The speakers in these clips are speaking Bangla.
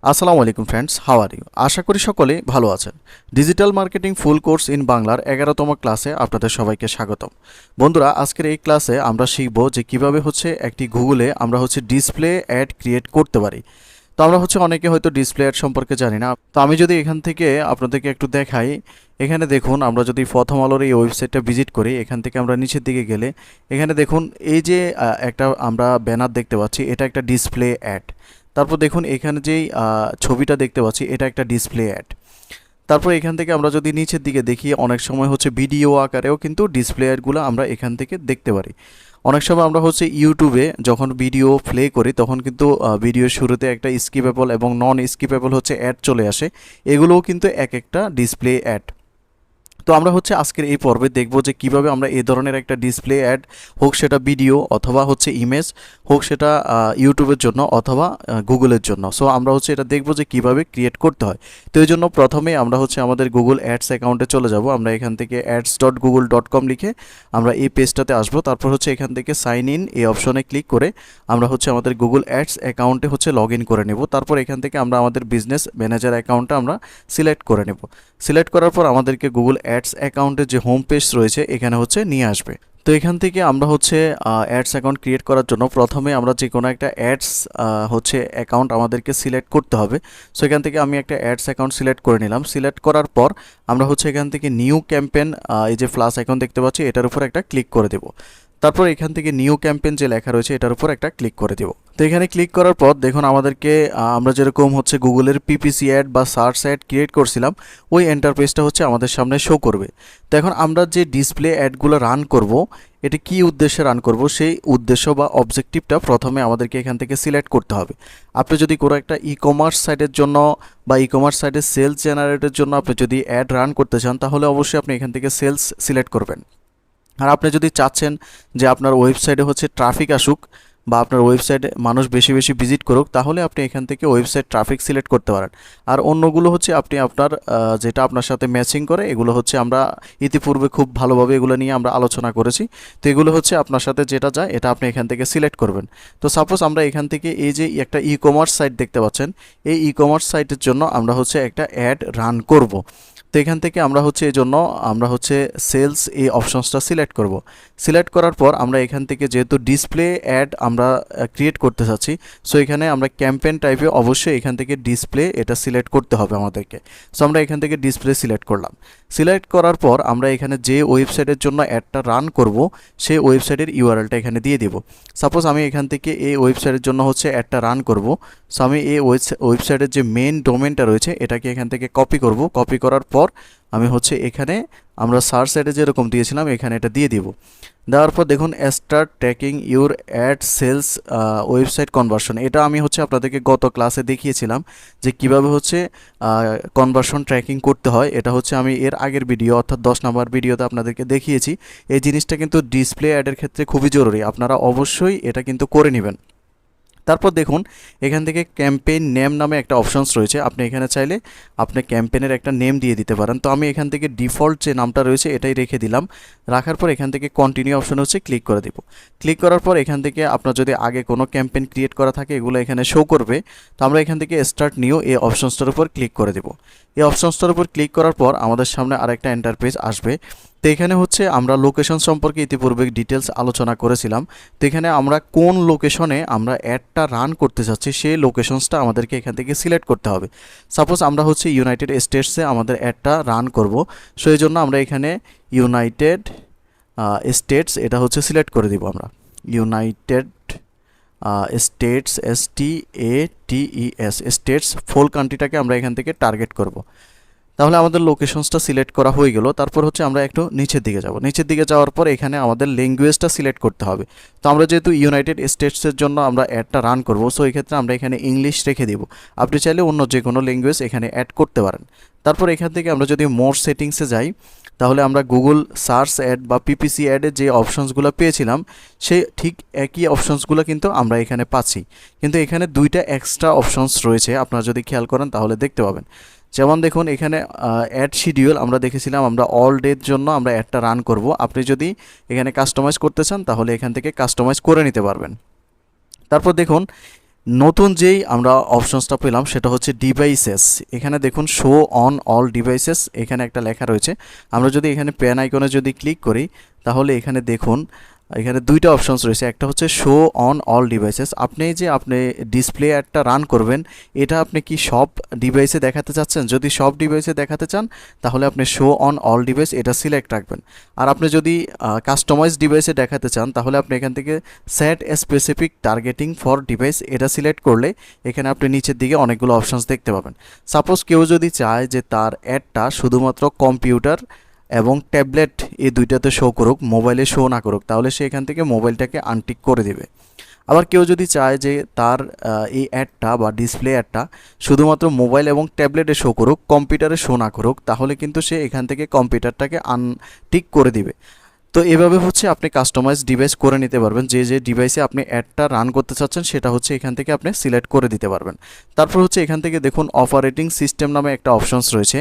আসসালামু আলাইকুম ফ্রেন্ডস, হাউ আর ইউ? আশা করি সকলে ভালো আছেন। Digital marketing full course in বাংলার 11তম ক্লাসে আপনাদের সবাইকে স্বাগতম। বন্ধুরা, আজকের এই ক্লাসে আমরা শিখব যে কিভাবে একটি গুগলে আমরা ডিসপ্লে অ্যাড ক্রিয়েট করতে পারি। তো আমরা অনেকে হয়তো ডিসপ্লে অ্যাড সম্পর্কে জানি না। তো আমি যদি এখান থেকে আপনাদেরকে একটু দেখাই, এখানে দেখুন, আমরা যদি প্রথম আলোর এই ওয়েবসাইটটা ভিজিট করি, এখান থেকে আমরা নিচের দিকে গেলে এখানে দেখুন এই যে একটা আমরা ব্যানার দেখতে পাচ্ছি, এটা একটা ডিসপ্লে অ্যাড। তারপর দেখুন এখানে যেই ছবিটা দেখতে পাচ্ছি, এটা একটা ডিসপ্লে অ্যাড। তারপর এখান থেকে আমরা যদি নিচের দিকে দেখি, অনেক সময় ভিডিও আকারেও কিন্তু ডিসপ্লে অ্যাডগুলো আমরা এখান থেকে দেখতে পারি। অনেক সময় আমরা ইউটিউবে যখন ভিডিও প্লে করি, তখন কিন্তু ভিডিওর শুরুতে একটা স্কিপেবল এবং নন স্কিপেবল অ্যাড চলে আসে। এগুলোও কিন্তু এক একটা ডিসপ্লে অ্যাড। তো আমরা আজকের এই পর্বে দেখব যে কিভাবে আমরা এই ধরনের একটা ডিসপ্লে অ্যাড, হোক সেটা ভিডিও অথবা ইমেজ, হোক সেটা ইউটিউবের জন্য অথবা গুগলের জন্য। সো আমরা এটা দেখব যে কিভাবে ক্রিয়েট করতে হয়। তো এই জন্য প্রথমে আমরা আমাদের গুগল অ্যাডস অ্যাকাউন্টে চলে যাব। আমরা এখান থেকে ads.google.com লিখে আমরা এই পেজটাতে আসব। তারপর এখান থেকে সাইন ইন এই অপশনে ক্লিক করে আমরা আমাদের গুগল অ্যাডস অ্যাকাউন্টে লগ ইন করে নেব। তারপর এখান থেকে আমরা আমাদের বিজনেস ম্যানেজার অ্যাকাউন্টটা আমরা সিলেক্ট করে নেব। সিলেক্ট করার পর আমাদেরকে গুগল অ্যাডস অ্যাকাউন্টের যে হোম পেজ রয়েছে এখানে নিয়ে আসবে। তো এখান থেকে আমরা অ্যাডস অ্যাকাউন্ট ক্রিয়েট করার জন্য প্রথমে আমরা যে কোনো একটা অ্যাডস অ্যাকাউন্ট আমাদেরকে সিলেক্ট করতে হবে। সো এখান থেকে আমি একটা অ্যাডস অ্যাকাউন্ট সিলেক্ট করে নিলাম। সিলেক্ট করার পর আমরা এখান থেকে নিউ ক্যাম্পেন, এই যে প্লাস আইকন দেখতে পাচ্ছি, এটার উপর একটা ক্লিক করে দেব। তারপর এখান থেকে নিউ ক্যাম্পেন যে লেখা রয়েছে এটার উপর একটা ক্লিক করে দেব। তো এখানে ক্লিক করার পর দেখুন আমাদেরকে আমরা যেরকম গুগলের পিপিসি অ্যাড বা সার্চ অ্যাড ক্রিয়েট করছিলাম, ওই এন্টারপেজটা আমাদের সামনে শো করবে। তো এখন আমরা যে ডিসপ্লে অ্যাডগুলো রান করব, এটা কি উদ্দেশ্যে রান করব, সেই উদ্দেশ্য বা অবজেক্টিভটা প্রথমে আমাদেরকে এখান থেকে সিলেক্ট করতে হবে। আপনি যদি কোনো একটা ই কমার্স সাইটের জন্য বা ই কমার্স সাইটের সেলস জেনারেটের জন্য আপনি যদি অ্যাড রান করতে চান, তাহলে অবশ্যই আপনি এখান থেকে সেলস সিলেক্ট করবেন। আর আপনি যদি চাচ্ছেন যে আপনার ওয়েবসাইটে ট্রাফিক আসুক বা আপনার ওয়েবসাইটে মানুষ বেশি বেশি ভিজিট করুক, তাহলে আপনি এখান থেকে ওয়েবসাইট ট্রাফিক সিলেক্ট করতে পারেন। আর অন্যগুলো আপনি আপনার যেটা আপনার সাথে ম্যাচিং করে, এগুলো আমরা ইতিপূর্বে খুব ভালোভাবে এগুলো নিয়ে আমরা আলোচনা করেছি। তো এগুলো আপনার সাথে যেটা যায় এটা আপনি এখান থেকে সিলেক্ট করবেন। তো সাপোজ আমরা এখান থেকে এই যে একটা ই কমার্স সাইট দেখতে পাচ্ছেন, এই ই কমার্স সাইটের জন্য আমরা একটা অ্যাড রান করব। তো এখান থেকে আমরা এই জন্য আমরা সেলস এই অপশনসটা সিলেক্ট করব। সিলেক্ট করার পর আমরা এখান থেকে যেহেতু ডিসপ্লে অ্যাড আমরা ক্রিয়েট করতে চাচ্ছি, সো এখানে আমরা ক্যাম্পেইন টাইপে অবশ্যই এখান থেকে ডিসপ্লে এটা সিলেক্ট করতে হবে আমাদেরকে। সো আমরা এখান থেকে ডিসপ্লে সিলেক্ট করলাম। সিলেক্ট করার পর আমরা এখানে যে ওয়েবসাইটের জন্য অ্যাডটা রান করব, সেই ওয়েবসাইটের ইউআরএলটা এখানে দিয়ে দেব। সাপোজ আমি এখান থেকে এই ওয়েবসাইটের জন্য অ্যাডটা রান করব। সো আমি এই ওয়েবসাইটের যে মেন ডোমেনটা রয়েছে এটাকে এখান থেকে কপি করব। কপি করার পর আমি এখানে আমরা সার্চ অ্যাডে যেরকম দিয়েছিলাম এখানে এটা দিয়ে দিব। দেওয়ার পর দেখুন start tracking your ad sales website conversion. এটা আমি আপনাদেরকে গত ক্লাসে দেখিয়েছিলাম যে কীভাবে কনভার্সন ট্র্যাকিং করতে হয়। এটা আমি এর আগের ভিডিও অর্থাৎ 10 নম্বর ভিডিওতে আপনাদেরকে দেখিয়েছি। এই জিনিসটা কিন্তু ডিসপ্লে অ্যাডের ক্ষেত্রে খুবই জরুরি, আপনারা অবশ্যই এটা কিন্তু করে নেবেন। তারপর দেখুন এখান থেকে ক্যাম্পেইন নেম নামে একটা অপশনস রয়েছে, আপনি এখানে চাইলে আপনি ক্যাম্পেইনের একটা নেম দিয়ে দিতে পারেন। তো আমি এখান থেকে ডিফল্ট যে নামটা রয়েছে এটাই রেখে দিলাম। রাখার পর এখান থেকে কন্টিনিউ অপশন ক্লিক করে দেব। ক্লিক করার পর এখান থেকে আপনার যদি আগে কোনো ক্যাম্পেইন ক্রিয়েট করা থাকে এগুলো এখানে শো করবে। তো আমরা এখান থেকে স্টার্ট নিউ এই অপশনসটার উপর ক্লিক করে দেব। এই অপশনসটার উপর ক্লিক করার পর আমাদের সামনে আরেকটা ইন্টারপেজ আসবে। তো এখানে আমরা লোকেশন সম্পর্কে ইতিপূর্বে ডিটেলস আলোচনা করেছিলাম। তো এখানে আমরা কোন লোকেশনে আমরা অ্যাডটা রান করতে চাচ্ছি সেই লোকেশনসটা আমাদেরকে এখান থেকে সিলেক্ট করতে হবে। সাপোজ আমরা ইউনাইটেড স্টেটসে আমাদের অ্যাডটা রান করব। সো এই জন্য আমরা এখানে ইউনাইটেড স্টেটস এটা সিলেক্ট করে দিব। আমরা ইউনাইটেড স্টেটস STATES স্টেটস ফুল কান্ট্রিটাকে আমরা এখান থেকে টার্গেট করব। তাহলে আমাদের লোকেশনসটা সিলেক্ট করা হয়ে গেল। তারপর আমরা একটু নিচের দিকে যাব। নিচের দিকে যাওয়ার পর এখানে আমাদের ল্যাঙ্গুয়েজটা সিলেক্ট করতে হবে। তো আমরা যেহেতু ইউনাইটেড স্টেটসের জন্য আমরা অ্যাডটা রান করব, সো এই ক্ষেত্রে আমরা এখানে ইংলিশ রেখে দেব। আপনি চাইলে অন্য যে কোনো ল্যাঙ্গুয়েজ এখানে অ্যাড করতে পারেন। তারপর এখান থেকে আমরা যদি মোর সেটিংসে যাই, তাহলে আমরা গুগল সার্চ অ্যাড বা পিপিসি অ্যাডের যে অপশনসগুলো পেয়েছিলাম সেই ঠিক একই অপশনসগুলো কিন্তু আমরা এখানে পাচ্ছি, কিন্তু এখানে দুইটা এক্সট্রা অপশনস রয়েছে। আপনারা যদি খেয়াল করেন তাহলে দেখতে পাবেন। যেমন দেখুন এখানে অ্যাড শিডিউল আমরা দেখেছিলাম আমরা অল ডের জন্য আমরা অ্যাডটা রান করব। আপনি যদি এখানে কাস্টমাইজ করতে চান তাহলে এখান থেকে কাস্টমাইজ করে নিতে পারবেন। তারপর দেখুন নতুন যেই আমরা অপশনসটা পেলাম সেটা হচ্ছে ডিভাইসেস। এখানে দেখুন শো অন অল ডিভাইসেস, এখানে একটা লেখা রয়েছে। আমরা যদি এখানে পেন আইকনে যদি ক্লিক করি তাহলে এখানে দেখুন এখানে দুইটা অপশনস রয়েছে, একটা হচ্ছে শো অন অল ডিভাইসেস। আপনি ডিসপ্লে অ্যাডটা রান করবেন, এটা আপনি কি সব ডিভাইসে দেখাতে চাচ্ছেন? যদি সব ডিভাইসে দেখাতে চান তাহলে আপনি শো অন অল ডিভাইস এটা সিলেক্ট রাখবেন। আর আপনি যদি কাস্টমাইজ ডিভাইসে দেখাতে চান তাহলে আপনি এখান থেকে set specific targeting for device এটা সিলেক্ট করলে এখানে আপনি নিচের দিকে অনেকগুলো অপশনস দেখতে পাবেন। সাপোজ কেউ যদি চায় যে তার অ্যাডটা শুধুমাত্র কম্পিউটার এবং ট্যাবলেট এই দুইটাতে শো করুক, মোবাইলে শো না করুক, তাহলে সে এখান থেকে মোবাইলটাকে আনটিক করে দেবে। আবার কেউ যদি চায় যে তার এই অ্যাডটা বা ডিসপ্লে অ্যাডটা শুধুমাত্র মোবাইল এবং ট্যাবলেটে শো করুক, কম্পিউটারে শো না করুক, তাহলে কিন্তু সে এখান থেকে কম্পিউটারটাকে আনটিক করে দিবে। তো এভাবে হচ্ছে আপনি কাস্টমাইজ ডিভাইস করে নিতে পারবেন। যে ডিভাইসে আপনি অ্যাডটা রান করতে চাচ্ছেন সেটা হচ্ছে এখান থেকে আপনি সিলেক্ট করে দিতে পারবেন। তারপর হচ্ছে এখান থেকে দেখুন অপারেটিং সিস্টেম নামে একটা অপশনস রয়েছে।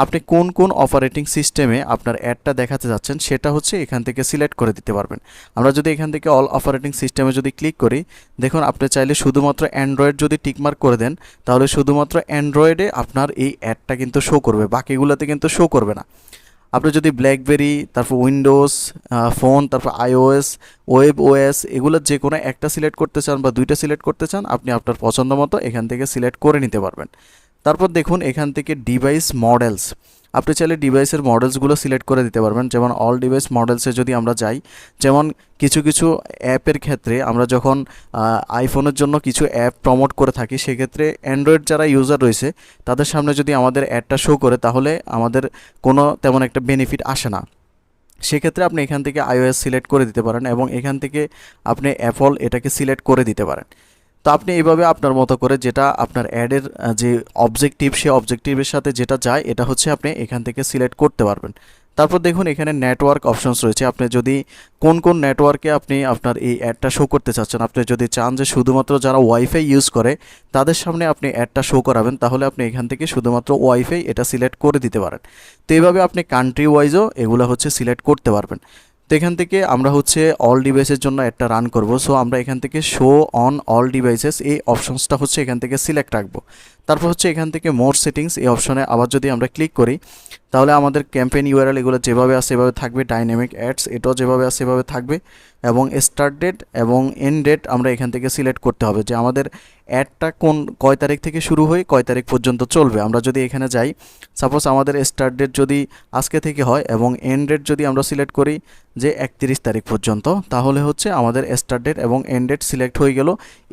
আপনি কোন কোন অপারেটিং সিস্টেমে আপনার অ্যাডটা দেখাতে যাচ্ছেন সেটা হচ্ছে এখান থেকে সিলেক্ট করে দিতে পারবেন। আমরা যদি এখান থেকে অল অপারেটিং সিস্টেমে যদি ক্লিক করি, দেখুন আপনি চাইলে শুধুমাত্র অ্যান্ড্রয়েড যদি টিকমার্ক করে দেন তাহলে শুধুমাত্র অ্যান্ড্রয়েডে আপনার এই অ্যাডটা কিন্তু শো করবে, বাকিগুলোতে কিন্তু শো করবে না। আপনি যদি ব্ল্যাকবেরি, তারপর উইন্ডোজ ফোন, তারপর আইওএস, ওয়েব ওএস এগুলো যে কোনো একটা সিলেক্ট করতে চান বা দুইটা সিলেক্ট করতে চান, আপনি আপনার পছন্দ মতো এখান থেকে সিলেক্ট করে নিতে পারবেন। তারপর দেখুন এখান থেকে ডিভাইস মডেলস, আপনি চাইলে ডিভাইসের মডেলসগুলো সিলেক্ট করে দিতে পারবেন। যেমন অল ডিভাইস মডেলসে যদি আমরা যাই, যেমন কিছু কিছু অ্যাপের ক্ষেত্রে আমরা যখন আইফোনের জন্য কিছু অ্যাপ প্রমোট করে থাকি, সেক্ষেত্রে অ্যান্ড্রয়েড যারা ইউজার রয়েছে তাদের সামনে যদি আমাদের অ্যাডটা শো করে তাহলে আমাদের কোনো তেমন একটা বেনিফিট আসে না। সেক্ষেত্রে আপনি এখান থেকে iOS সিলেক্ট করে দিতে পারেন এবং এখান থেকে আপনি অ্যাপল এটাকে সিলেক্ট করে দিতে পারেন। তো আপনি এইভাবে আপনার মতো করে যেটা আপনার অ্যাডের যে অবজেক্টিভ, সে অবজেক্টিভের সাথে যেটা যায় এটা হচ্ছে আপনি এখান থেকে সিলেক্ট করতে পারবেন। তারপর দেখুন এখানে নেটওয়ার্ক অপশনস রয়েছে। আপনি যদি কোন কোন নেটওয়ার্কে আপনি আপনার এই অ্যাডটা শো করতে চাচ্ছেন, আপনি যদি চান যে শুধুমাত্র যারা ওয়াইফাই ইউজ করে তাদের সামনে আপনি অ্যাডটা শো করাবেন, তাহলে আপনি এখান থেকে শুধুমাত্র ওয়াইফাই এটা সিলেক্ট করে দিতে পারেন। তো এইভাবে আপনি কান্ট্রি ওয়াইজও এগুলো হচ্ছে সিলেক্ট করতে পারবেন। তো এখান থেকে আমরা হচ্ছে অল ডিভাইসের জন্য একটা রান করব। সো আমরা এখান থেকে শো অন অল ডিভাইসেস এই অপশনসটা হচ্ছে এখান থেকে সিলেক্ট রাখবো। তারপর হচ্ছে এখান থেকে মোর সেটিংস এই অপশনে আবার যদি আমরা ক্লিক করি তাহলে আমাদের ক্যাম্পেইন ইউআরএল এগুলো যেভাবে আছে সেভাবে থাকবে, ডাইনামিক অ্যাডস এটাও যেভাবে আছে সেভাবে থাকবে, এবং স্টার্ট ডেট এবং এন্ড ডেট আমরা এখান থেকে সিলেক্ট করতে হবে যে আমাদের অ্যাডটা কয় তারিখ থেকে শুরু হয়ে কয় তারিখ পর্যন্ত চলবে। আমরা যদি এখানে যাই, সাপোজ আমাদের স্টার্ট ডেট যদি আজকে থেকে হয় এবং এন্ড ডেট যদি আমরা সিলেক্ট করি যে 31 তারিখ পর্যন্ত, তাহলে হচ্ছে আমাদের স্টার্ট ডেট এবং এন্ড ডেট সিলেক্ট হয়ে গেল।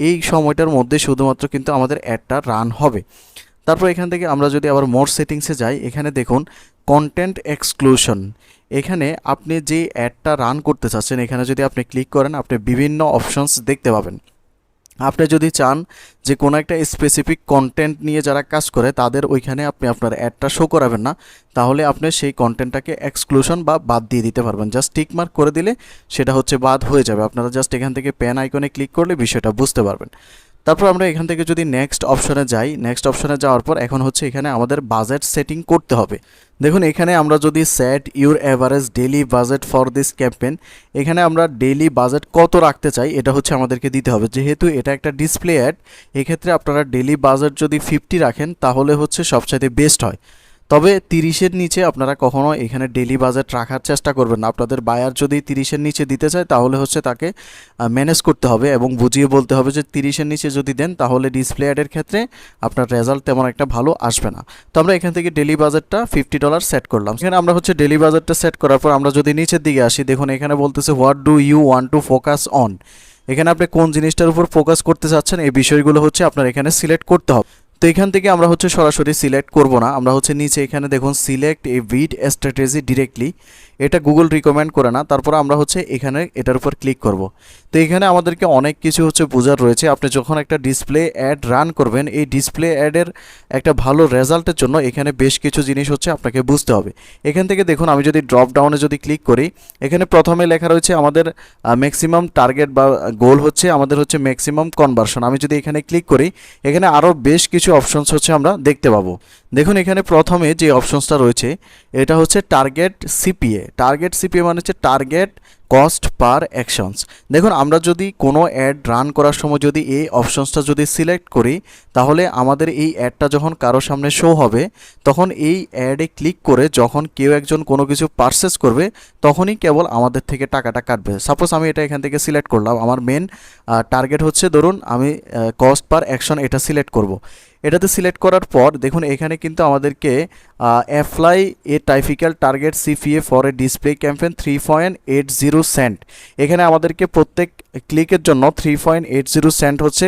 এই সময়টার মধ্যে শুধুমাত্র কিন্তু আমাদের অ্যাডটা রান হবে। তারপর এখান থেকে আমরা যদি আবার মোর সেটিংসে যাই, এখানে দেখুন কন্টেন্ট এক্সক্লুশন। এখানে আপনি যে অ্যাডটা রান করতে চাচ্ছেন এখানে যদি আপনি ক্লিক করেন আপনি বিভিন্ন অপশনস দেখতে পাবেন। আপনি যদি চান যে কোনো একটা স্পেসিফিক কন্টেন্ট নিয়ে যারা কাজ করে তাদের ওইখানে আপনি আপনার অ্যাডটা শো করাবেন না, তাহলে আপনি সেই কন্টেন্টটাকে এক্সক্লুশন বা বাদ দিয়ে দিতে পারবেন। জাস্ট টিক মার্ক করে দিলে সেটা হচ্ছে বাদ হয়ে যাবে। আপনারা জাস্ট এখান থেকে পেন আইকনে ক্লিক করলে বিষয়টা বুঝতে পারবেন। তারপর আমরা এখান থেকে যদি নেক্সট অপশনে যাই, নেক্সট অপশনে যাওয়ার পর এখন হচ্ছে এখানে আমাদের বাজেট সেটিং করতে হবে। দেখুন এখানে আমরা যদি set your average daily budget for this campaign, এখানে আমরা ডেইলি বাজেট কত রাখতে চাই এটা হচ্ছে আমাদেরকে দিতে হবে। যেহেতু এটা একটা ডিসপ্লে অ্যাড, এক্ষেত্রে আপনারা ডেইলি বাজেট যদি 50 রাখেন তাহলে হচ্ছে সবচাইতে বেস্ট হয়। তবে 30-এর নিচে আপনারা কখনো এখানে ডেইলি বাজেট রাখার চেষ্টা করবেন না। আপনাদের বায়ার যদি 30-এর নিচে দিতে চায় তাহলে হচ্ছে তাকে ম্যানেজ করতে হবে এবং বুঝিয়ে বলতে হবে যে 30-এর নিচে যদি দেন তাহলে ডিসপ্লে অ্যাডের ক্ষেত্রে আপনার রেজাল্ট তেমন একটা ভালো আসবে না। তো আমরা এখান থেকে ডেইলি বাজেটটা $50 সেট করলাম। এখানে আমরা হচ্ছে ডেইলি বাজেটটা সেট করার পর আমরা যদি নিচের দিকে আসি, দেখুন এখানে বলতেছে what do you want to focus on. এখানে আপনি কোন জিনিসটার উপর ফোকাস করতে চাচ্ছেন এই বিষয়গুলো হচ্ছে আপনার এখানে সিলেক্ট করতে হবে। তো এখান থেকে আমরা হচ্ছে সরাসরি সিলেক্ট করব না, আমরা হচ্ছে নিচে এখানে দেখুন select a bid strategy directly, এটা গুগল রিকমেন্ড করে না। তারপর আমরা হচ্ছে এখানে এটার উপর ক্লিক করব। তো এখানে আমাদেরকে অনেক কিছু হচ্ছে বোঝার রয়েছে। আপনি যখন একটা ডিসপ্লে অ্যাড রান করবেন, এই ডিসপ্লে অ্যাডের একটা ভালো রেজাল্টের জন্য এখানে বেশ কিছু জিনিস হচ্ছে আপনাকে বুঝতে হবে। এখান থেকে দেখুন আমি যদি ড্রপ ডাউনে যদি ক্লিক করি, এখানে প্রথমে লেখা রয়েছে আমাদের ম্যাক্সিমাম টার্গেট বা গোল হচ্ছে আমাদের হচ্ছে ম্যাক্সিমাম কনভার্সন। আমি যদি এখানে ক্লিক করি এখানে আরও বেশ কিছু অপশনস হচ্ছে আমরা দেখতে পাবো। দেখুন এখানে প্রথমে যে অপশনসটা রয়েছে এটা হচ্ছে টার্গেট সিপিএ। টার্গেট সিপিএ মানে হচ্ছে টার্গেট কস্ট পার অ্যাকশনস। দেখুন আমরা যদি কোনো অ্যাড রান করার সময় যদি এই অপশনসটা যদি সিলেক্ট করি, তাহলে আমাদের এই অ্যাডটা যখন কারো সামনে শো হবে, তখন এই অ্যাডে ক্লিক করে যখন কেউ একজন কোনো কিছু পারচেস করবে, তখনই কেবল আমাদের থেকে টাকাটা কাটবে। সাপোজ আমি এটা এখান থেকে সিলেক্ট করলাম, আমার মেন টার্গেট হচ্ছে ধরুন আমি কস্ট পার অ্যাকশন এটা সিলেক্ট করব। এটাতে সিলেক্ট করার পর দেখুন এখানে কিন্তু আমাদেরকে apply a typical target CPA for a display campaign 3.80 cent. এখানে আমাদেরকে প্রত্যেক ক্লিকের জন্য 3.80 সেন্ট হচ্ছে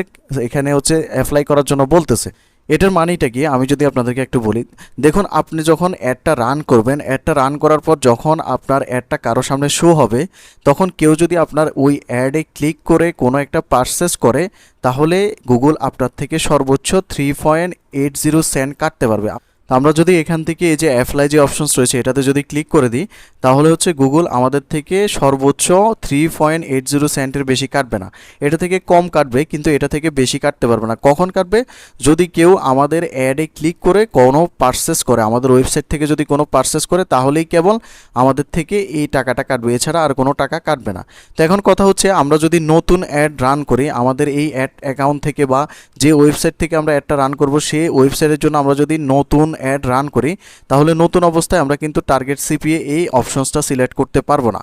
এখানে হচ্ছে অ্যাপ্লাই করার জন্য বলতেছে। এটার মানেটা কি আমি যদি আপনাদেরকে একটু বলি, দেখুন আপনি যখন অ্যাডটা রান করবেন, অ্যাডটা রান করার পর যখন আপনার অ্যাডটা কারো সামনে শো হবে, তখন কেউ যদি আপনার ওই অ্যাডে ক্লিক করে কোনো একটা পারচেস করে, তাহলে গুগল আপনার থেকে সর্বোচ্চ 3.80 সেন্ট কাটতে পারবে। তো আমরা যদি এখান থেকে এই যে অ্যাপ্লাই যে অপশনস রয়েছে এটাতে যদি ক্লিক করে দিই, তাহলে হচ্ছে গুগল আমাদের থেকে সর্বোচ্চ 3.80 সেন্টের বেশি কাটবে না। এটা থেকে কম কাটবে, কিন্তু এটা থেকে বেশি কাটতে পারবে না। কখন কাটবে? যদি কেউ আমাদের অ্যাডে ক্লিক করে কোনো পারচেস করে, আমাদের ওয়েবসাইট থেকে যদি কোনো পারচেস করে, তাহলেই কেবল আমাদের থেকে এই টাকাটা কাটবে, এছাড়া আর কোনো টাকা কাটবে না। তো এখন কথা হচ্ছে আমরা যদি নতুন অ্যাড রান করি আমাদের এই অ্যাড অ্যাকাউন্ট থেকে, বা যে ওয়েবসাইট থেকে আমরা অ্যাডটা রান করব সেই ওয়েবসাইটের জন্য আমরা যদি নতুন অ্যাড রান করি, তাহলে নতুন অবস্থায় আমরা কিন্তু টার্গেট সিপিএ এই অপশনসটা সিলেক্ট করতে পারবো না।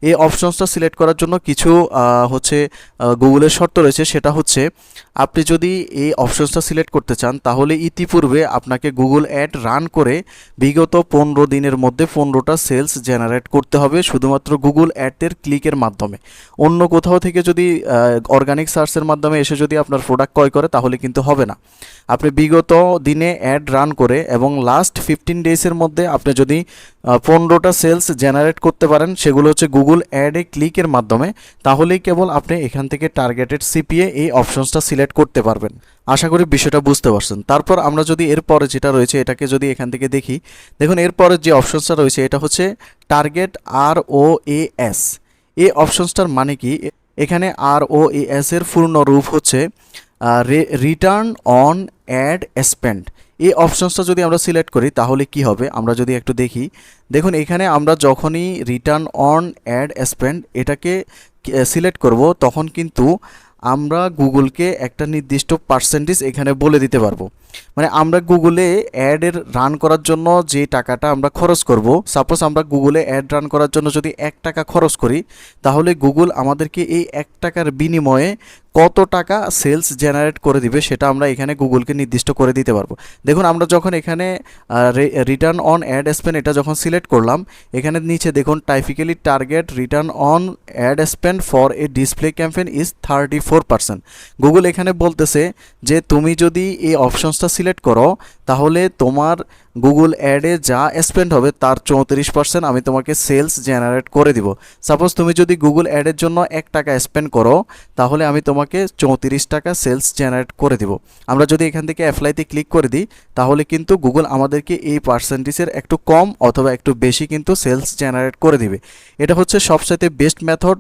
এই অপশনসটা সিলেক্ট করার জন্য কিছু হচ্ছে গুগলের শর্ত রয়েছে। সেটা হচ্ছে আপনি যদি এই অপশনসটা সিলেক্ট করতে চান, তাহলে ইতিপূর্বে আপনাকে গুগল অ্যাড রান করে বিগত 15 দিনের মধ্যে 15টা সেলস জেনারেট করতে হবে, শুধুমাত্র গুগল অ্যাডের ক্লিকের মাধ্যমে। অন্য কোথাও থেকে যদি অর্গানিক সার্চের মাধ্যমে এসে যদি আপনার প্রোডাক্ট ক্রয় করে, তাহলে কিন্তু হবে না। আপনি বিগত দিনে অ্যাড রান করে এবং লাস্ট 15 ডেজের মধ্যে আপনি যদি 15টা সেলস জেনারেট করতে পারেন, সেগুলো হচ্ছে গুগল অ্যাডে ক্লিকের মাধ্যমে, তাহলেই কেবল আপনি এখান থেকে টার্গেটেড সিপিএ এই অপশনসটা সিলেক্ট করতে পারবেন। আশা করি বিষয়টা বুঝতে পারছেন। তারপর আমরা যদি এরপরে যেটা রয়েছে এটাকে যদি এখান থেকে দেখি, দেখুন এরপরে যে অপশনসটা রয়েছে এটা হচ্ছে টার্গেট ROAS। এই অপশনসটার মানে কি? এখানে ROAS এর পূর্ণ রূপ হচ্ছে রিটার্ন অন অ্যাড স্পেন্ড। এই অপশনসটা যদি আমরা সিলেক্ট করি তাহলে কি হবে আমরা যদি একটু দেখি, দেখুন এখানে আমরা যখনই রিটার্ন অন অ্যাড স্পেন্ড এটাকে সিলেক্ট করব, তখন কিন্তু আমরা গুগলকে একটা নির্দিষ্ট পার্সেন্টেজ এখানে বলে দিতে পারবো। মানে আমরা গুগলে অ্যাডের রান করার জন্য যে টাকাটা আমরা খরচ করব, সাপোজ আমরা গুগলে অ্যাড রান করার জন্য যদি 1 টাকা খরচ করি, তাহলে গুগল আমাদেরকে এই 1 টাকার বিনিময়ে কত টাকা সেলস জেনারেট করে দিবে সেটা আমরা এখানে গুগলকে নির্দিষ্ট করে দিতে পারবো। দেখুন আমরা যখন এখানে রিটার্ন অন অ্যাড স্পেন্ড এটা যখন সিলেক্ট করলাম, এখানে নিচে দেখুন typically target return on ad spend for a display campaign is 34%। Google এখানে বলতেছে যে তুমি যদি এই অপশনসটা সিলেক্ট করো, তাহলে তোমার গুগল অ্যাডে যা স্পেন্ড হবে তার 34% আমি তোমাকে সেলস জেনারেট করে দিব। সাপোজ তুমি যদি গুগল অ্যাডের জন্য 1 টাকা স্পেন্ড করো, তাহলে আমি তোমাকে 34 টাকা সেলস জেনারেট করে দিব। আমরা যদি এখান থেকে অ্যাপ্লাইতে ক্লিক করে দিই, তাহলে কিন্তু গুগল আমাদেরকে এই পার্সেন্টেজের একটু কম অথবা একটু বেশি কিন্তু সেলস জেনারেট করে দিবে। এটা হচ্ছে সবচাইতে best method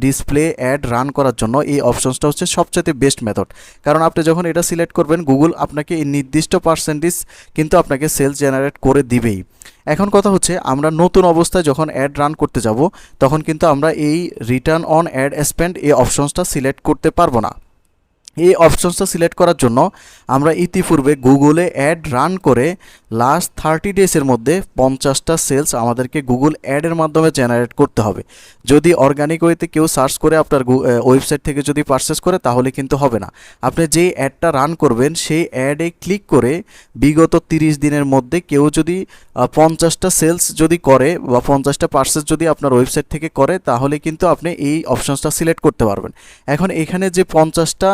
display ad run করার জন্য। এই অপশনসটা হচ্ছে সবচাইতে বেস্ট মেথড, কারণ আপনি যখন এটা সিলেক্ট করবেন গুগল আপনাকে এই নির্দিষ্ট পার্সেন্টেজ কিন্তু আপনাকে সেলস জেনারেট করে দিবেই। এখন কথা হচ্ছে আমরা নতুন অবস্থায় যখন অ্যাড রান করতে যাব, তখন কিন্তু আমরা এই রিটার্ন অন অ্যাড স্পেন্ড এই অপশনসটা সিলেক্ট করতে পারবো না। এই অপশনসটা সিলেক্ট করার জন্য আমরা ইতিপূর্বে গুগলে অ্যাড রান করে লাস্ট 30 ডেজের মধ্যে 50টা সেলস আমাদেরকে গুগল অ্যাডের মাধ্যমে জেনারেট করতে হবে। যদি অর্গানিক ওয়েতে কেউ সার্চ করে আপনার ওয়েবসাইট থেকে যদি পারচেস করে, তাহলে কিন্তু হবে না। আপনি যেই অ্যাডটা রান করবেন সেই অ্যাডে ক্লিক করে বিগত 30 দিনের মধ্যে কেউ যদি 50টা সেলস যদি করে বা 50টা পারচেস যদি আপনার ওয়েবসাইট থেকে করে, তাহলে কিন্তু আপনি এই অপশনসটা সিলেক্ট করতে পারবেন। এখন এখানে যে 50টা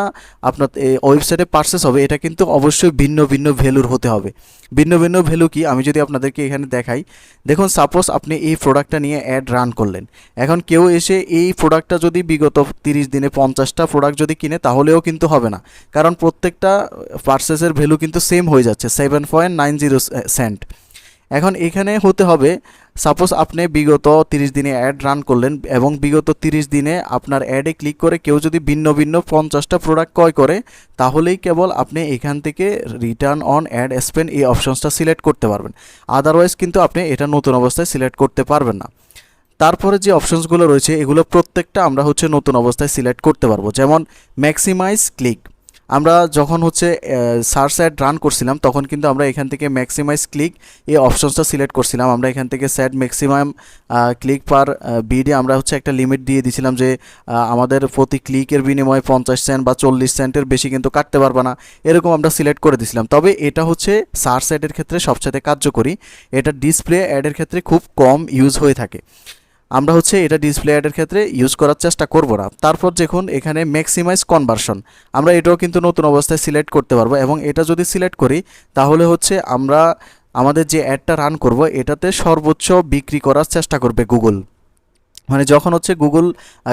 আপনার ওয়েবসাইটে পারচেস হবে, এটা কিন্তু অবশ্যই ভিন্ন ভিন্ন ভ্যালুর হতে হবে। ভিন্ন ভিন্ন ভ্যালু কি আমি যদি আপনাদেরকে এখানে দেখাই, দেখুন সাপোজ আপনি এই প্রোডাক্টটা নিয়ে অ্যাড রান করলেন, এখন কেউ এসে এই প্রোডাক্টটা যদি বিগত 30 দিনে 50টা প্রোডাক্ট যদি কিনে, তাহলেও কিন্তু হবে না, কারণ প্রত্যেকটা পারচেসের ভ্যালু কিন্তু সেম হয়ে যাচ্ছে 7.90 সেন্ট। এখন এখানে হতে হবে সাপোজ আপনি বিগত 30 দিনে অ্যাড রান করলেন এবং বিগত 30 দিনে আপনার অ্যাডে ক্লিক করে কেউ যদি ভিন্ন ভিন্ন 50টা প্রোডাক্ট ক্রয় করে, তাহলেই কেবল আপনি এখান থেকে রিটার্ন অন অ্যাড স্পেন্ড এই অপশনসটা সিলেক্ট করতে পারবেন। আদারওয়াইজ কিন্তু আপনি এটা নতুন অবস্থায় সিলেক্ট করতে পারবেন না। তারপরে যে অপশনসগুলো রয়েছে এগুলো প্রত্যেকটা আমরা হচ্ছে নতুন অবস্থায় সিলেক্ট করতে পারবো। যেমন ম্যাক্সিমাইজ ক্লিক, আমরা যখন হচ্ছে সার্চ অ্যাড রান করছিলাম তখন কিন্তু আমরা এখান থেকে ম্যাক্সিমাইজ ক্লিক এই অপশনসটা সিলেক্ট করছিলাম। আমরা এখান থেকে সেট ম্যাক্সিমাম ক্লিক পার বিডি আমরা হচ্ছে একটা লিমিট দিয়ে দিয়েছিলাম যে আমাদের প্রতি ক্লিকের বিনিময়ে 50 সেন্ট বা 40 সেন্টের বেশি কিন্তু কাটতে পারবে না, এরকম আমরা সিলেক্ট করে দিয়েছিলাম। তবে এটা হচ্ছে সার্চ অ্যাডের ক্ষেত্রে সবচেয়ে কার্যকরী, এটা ডিসপ্লে অ্যাডের ক্ষেত্রে খুব কম ইউজ হয়ে থাকে। আমরা হচ্ছে এটা ডিসপ্লে অ্যাডের ক্ষেত্রে ইউজ করার চেষ্টা করব না। তারপর দেখুন এখানে ম্যাক্সিমাইজ কনভার্সন, আমরা এটাও কিন্তু নতুন অবস্থায় সিলেক্ট করতে পারবো এবং এটা যদি সিলেক্ট করি তাহলে হচ্ছে আমরা আমাদের যে অ্যাডটা রান করব এটাতে সর্বোচ্চ বিক্রি করার চেষ্টা করবে গুগল। মানে যখন হচ্ছে গুগল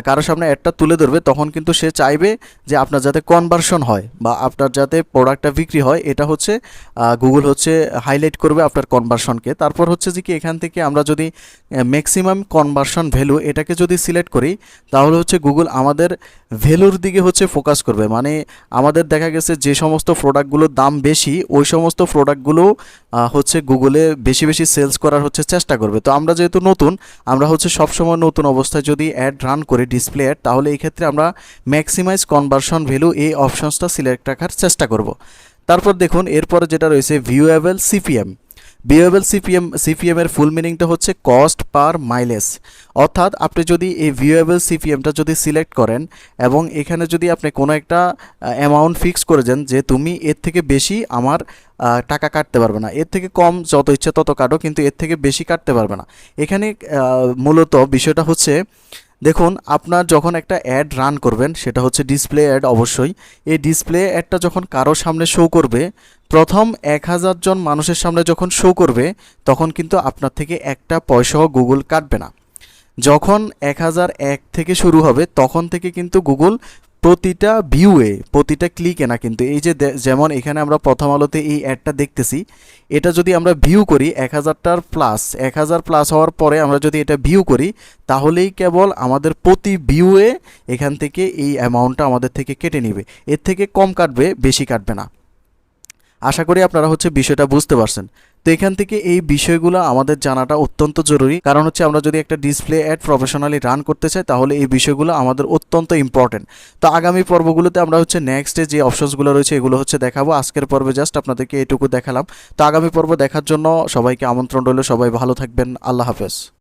কারো সামনে অ্যাডটা তুলে ধরবে তখন কিন্তু সে চাইবে যে আপনার যাতে কনভার্সন হয় বা আপনার যাতে প্রোডাক্টটা বিক্রি হয়, এটা হচ্ছে গুগল হচ্ছে হাইলাইট করবে আপনার কনভার্সনকে। তারপর হচ্ছে যে কি এখান থেকে আমরা যদি ম্যাক্সিমাম কনভার্সন ভ্যালু এটাকে যদি সিলেক্ট করি তাহলে হচ্ছে গুগল আমাদের ভ্যালুর দিকে হচ্ছে ফোকাস করবে। মানে আমাদের দেখা গেছে যে সমস্ত প্রোডাক্টগুলোর দাম বেশি ওই সমস্ত প্রোডাক্টগুলো হচ্ছে গুগলে বেশি বেশি সেলস করার হচ্ছে চেষ্টা করবে। তো আমরা যেহেতু নতুন, আমরা হচ্ছে সবসময় নতুন অবস্থায় যদি অ্যাড রান করি ডিসপ্লে অ্যাড, তাহলে এই ক্ষেত্রে আমরা ম্যাক্সিমাইজ কনভার্সন ভ্যালু এই অপশনসটা সিলেক্ট রাখার চেষ্টা করব। তারপর দেখুন এরপরে যেটা রয়েছে ভিউয়েবল সিপিএম। ভিউয়েবল সিপিএম এর ফুল মিনিংটা হচ্ছে কস্ট পার মাইলেজ। অর্থাৎ আপনি যদি এই ভিউয়েবল সিপিএমটা যদি সিলেক্ট করেন এবং এখানে যদি আপনি কোনো একটা অ্যামাউন্ট ফিক্স করে দেন যে তুমি এর থেকে বেশি আমার টাকা কাটতে পারবে না, এর থেকে কম যত ইচ্ছে তত কাটো কিন্তু এর থেকে বেশি কাটতে পারবে না। এখানে মূলত বিষয়টা হচ্ছে দেখুন আপনার যখন একটা অ্যাড রান করবেন সেটা হচ্ছে ডিসপ্লে অ্যাড, অবশ্যই এই ডিসপ্লে অ্যাডটা যখন কারোর সামনে শো করবে, প্রথম 1000 জন মানুষের সামনে যখন শো করবে তখন কিন্তু আপনার থেকে একটা পয়সাও গুগল কাটবে না। যখন 1001 থেকে শুরু হবে তখন থেকে কিন্তু গুগল প্রতিটা ভিউয়ে প্রতিটা ক্লিকে না, কিন্তু এই যে যেমন এখানে আমরা প্রথম আলোতে এই অ্যাডটা দেখতেছি, এটা যদি আমরা ভিউ করি 1000টার প্লাস 1000 প্লাস হওয়ার পরে আমরা যদি এটা ভিউ করি তাহলেই কেবল আমাদের প্রতি ভিউয়ে এখান থেকে এই অ্যামাউন্টটা আমাদের থেকে কেটে নেবে, এর থেকে কম কাটবে, বেশি কাটবে না। আশা করি আপনারা হচ্ছে বিষয়টা বুঝতে পারছেন। তো এখান থেকে এই বিষয়গুলো আমাদের জানাটা অত্যন্ত জরুরি, কারণ হচ্ছে আমরা যদি একটা ডিসপ্লে অ্যাড প্রফেশনালি রান করতে চাই তাহলে এই বিষয়গুলো আমাদের অত্যন্ত ইম্পর্টেন্ট। তো আগামী পর্বগুলোতে আমরা হচ্ছে নেক্সটে যে অপশনসগুলো রয়েছে এগুলো হচ্ছে দেখাবো। আজকের পর্বে জাস্ট আপনাদেরকে এটুকু দেখালাম। তো আগামী পর্ব দেখার জন্য সবাইকে আমন্ত্রণ রইল, সবাই ভালো থাকবেন, আল্লাহ হাফেজ।